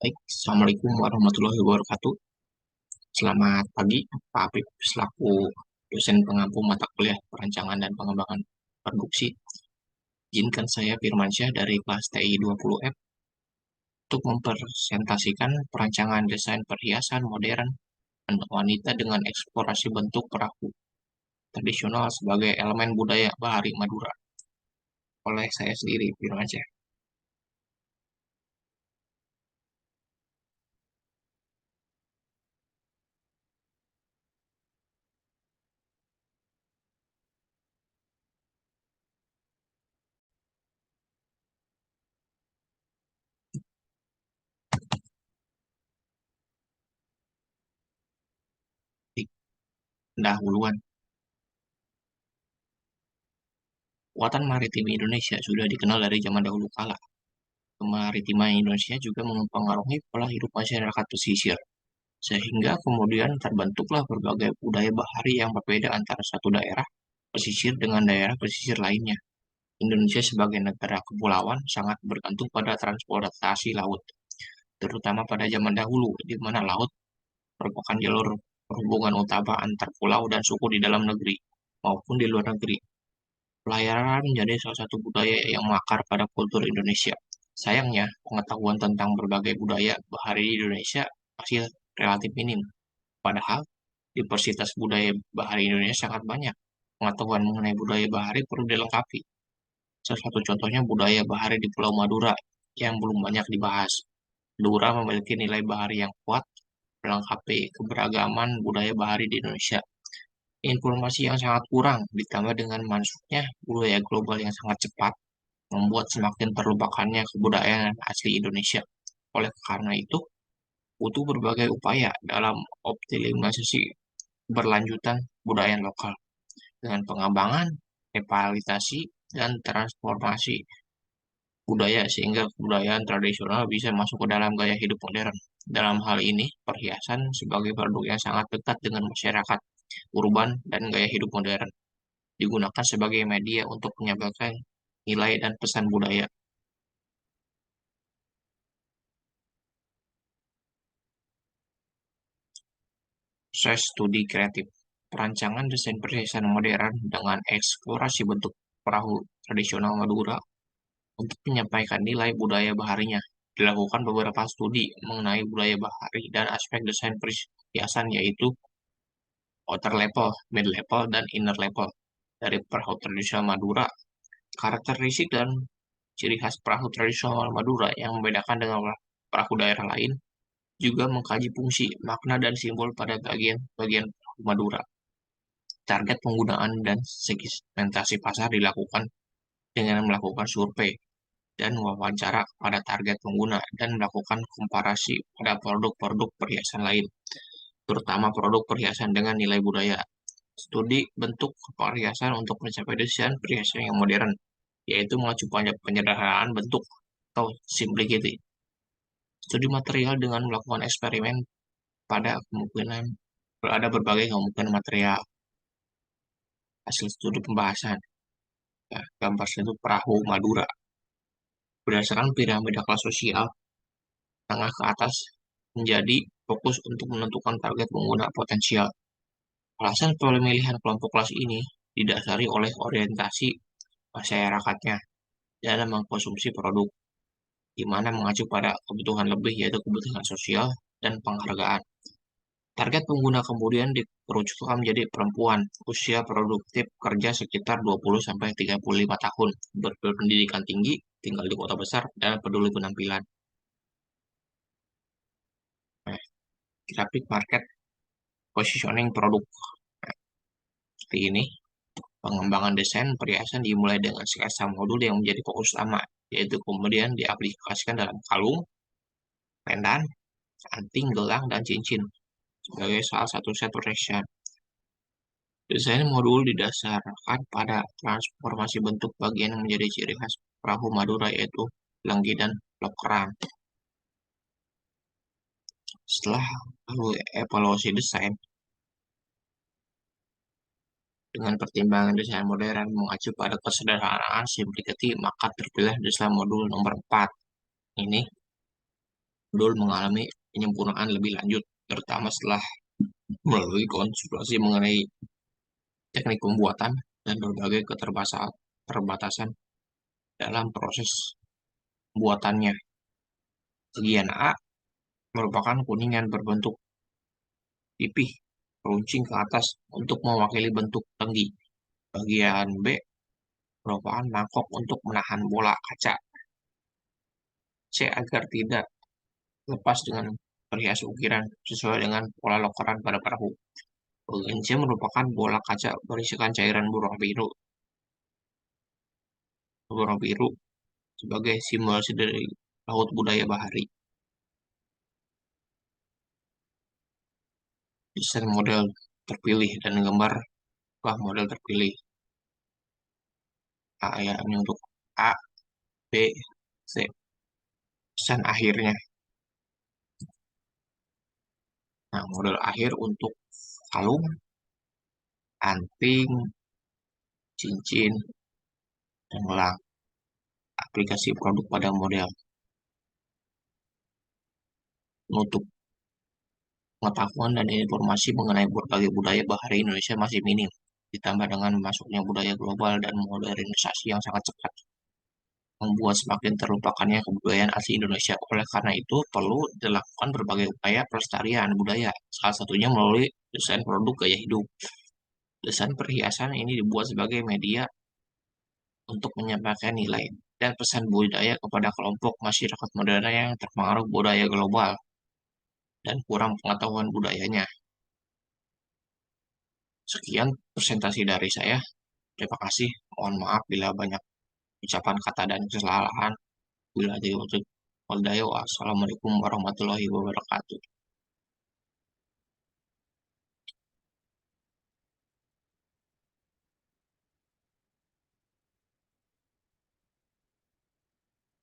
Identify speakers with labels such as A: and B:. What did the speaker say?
A: Baik, Assalamualaikum warahmatullahi wabarakatuh. Selamat pagi, Pak Apip, selaku dosen pengampu mata kuliah perancangan dan pengembangan produksi. Izinkan saya Firmansyah dari kelas TI 20F untuk mempresentasikan perancangan desain perhiasan modern dan wanita dengan eksplorasi bentuk perahu tradisional sebagai elemen budaya Bahari Madura oleh saya sendiri, Firmansyah. Pendahuluan. Kekuatan maritim Indonesia sudah dikenal dari zaman dahulu kala. Kemaritiman Indonesia juga mempengaruhi pola hidup masyarakat pesisir, sehingga kemudian terbentuklah berbagai budaya bahari yang berbeda antara satu daerah pesisir dengan daerah pesisir lainnya. Indonesia sebagai negara kepulauan sangat bergantung pada transportasi laut, terutama pada zaman dahulu, di mana laut merupakan jalur perhubungan utama antar pulau dan suku di dalam negeri maupun di luar negeri. Pelayaran menjadi salah satu budaya yang mengakar pada kultur Indonesia. Sayangnya, pengetahuan tentang berbagai budaya bahari di Indonesia masih relatif minim. Padahal, diversitas budaya bahari Indonesia sangat banyak. Pengetahuan mengenai budaya bahari perlu dilengkapi. Salah satu contohnya budaya bahari di Pulau Madura yang belum banyak dibahas. Madura memiliki nilai bahari yang kuat, melengkapi keberagaman budaya bahari di Indonesia. Informasi yang sangat kurang, ditambah dengan masuknya budaya global yang sangat cepat, membuat semakin terlupakannya kebudayaan asli Indonesia. Oleh karena itu, butuh berbagai upaya dalam optimalisasi berlanjutan budaya lokal dengan pengembangan, revitalisasi, dan transformasi budaya sehingga kebudayaan tradisional bisa masuk ke dalam gaya hidup modern. Dalam hal ini, perhiasan sebagai produk yang sangat dekat dengan masyarakat urban dan gaya hidup modern digunakan sebagai media untuk menyampaikan nilai dan pesan budaya. Proses studi kreatif, perancangan desain perhiasan modern dengan eksplorasi bentuk perahu tradisional Madura untuk menyampaikan nilai budaya baharinya. Dilakukan beberapa studi mengenai budaya bahari dan aspek desain perhiasan yaitu outer level, mid level, dan inner level dari perahu tradisional Madura. Karakteristik dan ciri khas perahu tradisional Madura yang membedakan dengan perahu daerah lain juga mengkaji fungsi, makna, dan simbol pada bagian-bagian perahu Madura. Target penggunaan dan segmentasi pasar dilakukan dengan melakukan survei dan wawancara pada target pengguna dan melakukan komparasi pada produk-produk perhiasan lain, terutama produk perhiasan dengan nilai budaya. Studi bentuk perhiasan untuk mencapai desain perhiasan yang modern, yaitu mengacu pada penyederhanaan bentuk atau simplicity. Studi material dengan melakukan eksperimen pada kemungkinan ada berbagai kemungkinan material. Hasil studi pembahasan, ya, gambar satu perahu Madura berdasarkan piramida kelas sosial tengah ke atas menjadi fokus untuk menentukan target pengguna potensial. Alasan pemilihan kelompok kelas ini didasari oleh orientasi masyarakatnya dalam mengkonsumsi produk, di mana mengacu pada kebutuhan lebih yaitu kebutuhan sosial dan penghargaan. Target pengguna kemudian dikerucutkan menjadi perempuan, usia produktif kerja sekitar 20-35 tahun, berpendidikan tinggi, tinggal di kota besar, dan peduli penampilan. Nah, grafik market positioning produk. Nah, seperti ini, pengembangan desain perhiasan dimulai dengan sketsa modul yang menjadi fokus utama, yaitu kemudian diaplikasikan dalam kalung, pendan, anting, gelang, dan cincin sebagai salah satu set perhiasan. Desain modul didasarkan pada transformasi bentuk bagian yang menjadi ciri khas perahu Madura yaitu lenggi dan lokeran. Setelah lalu evaluasi desain dengan pertimbangan desain modern mengacu pada kesederhanaan simplicity, maka terpilih desain modul nomor 4. Ini dulu mengalami penyempurnaan lebih lanjut, terutama setelah melalui konsultasi mengenai teknik pembuatan dan berbagai keterbatasan dalam proses pembuatannya. Bagian A merupakan kuningan berbentuk pipih runcing ke atas untuk mewakili bentuk tenggi. Bagian B merupakan mangkok untuk menahan bola kaca. C agar tidak lepas dengan perhias ukiran sesuai dengan pola lokeran pada perahu. Bagian C merupakan bola kaca berisikan cairan burung biru sebagai simbolasi dari laut budaya bahari. Desain model terpilih dan gambar model terpilih. Ya, ini untuk A, B, C. Desain akhirnya. Nah, model akhir untuk kalung, anting, cincin, dan gelang. Aplikasi produk pada model. Untuk pengetahuan dan informasi mengenai berbagai budaya bahari Indonesia masih minim, ditambah dengan masuknya budaya global dan modernisasi yang sangat cepat, membuat semakin terlupakannya kebudayaan asli Indonesia. Oleh karena itu, perlu dilakukan berbagai upaya pelestarian budaya, salah satunya melalui desain produk gaya hidup. Desain perhiasan ini dibuat sebagai media untuk menyampaikan nilai dan pesan budaya kepada kelompok masyarakat modern yang terpengaruh budaya global dan kurang pengetahuan budayanya. Sekian presentasi dari saya. Terima kasih. Mohon maaf bila banyak ucapan kata dan kesalahan. Bila ada Assalamualaikum warahmatullahi wabarakatuh.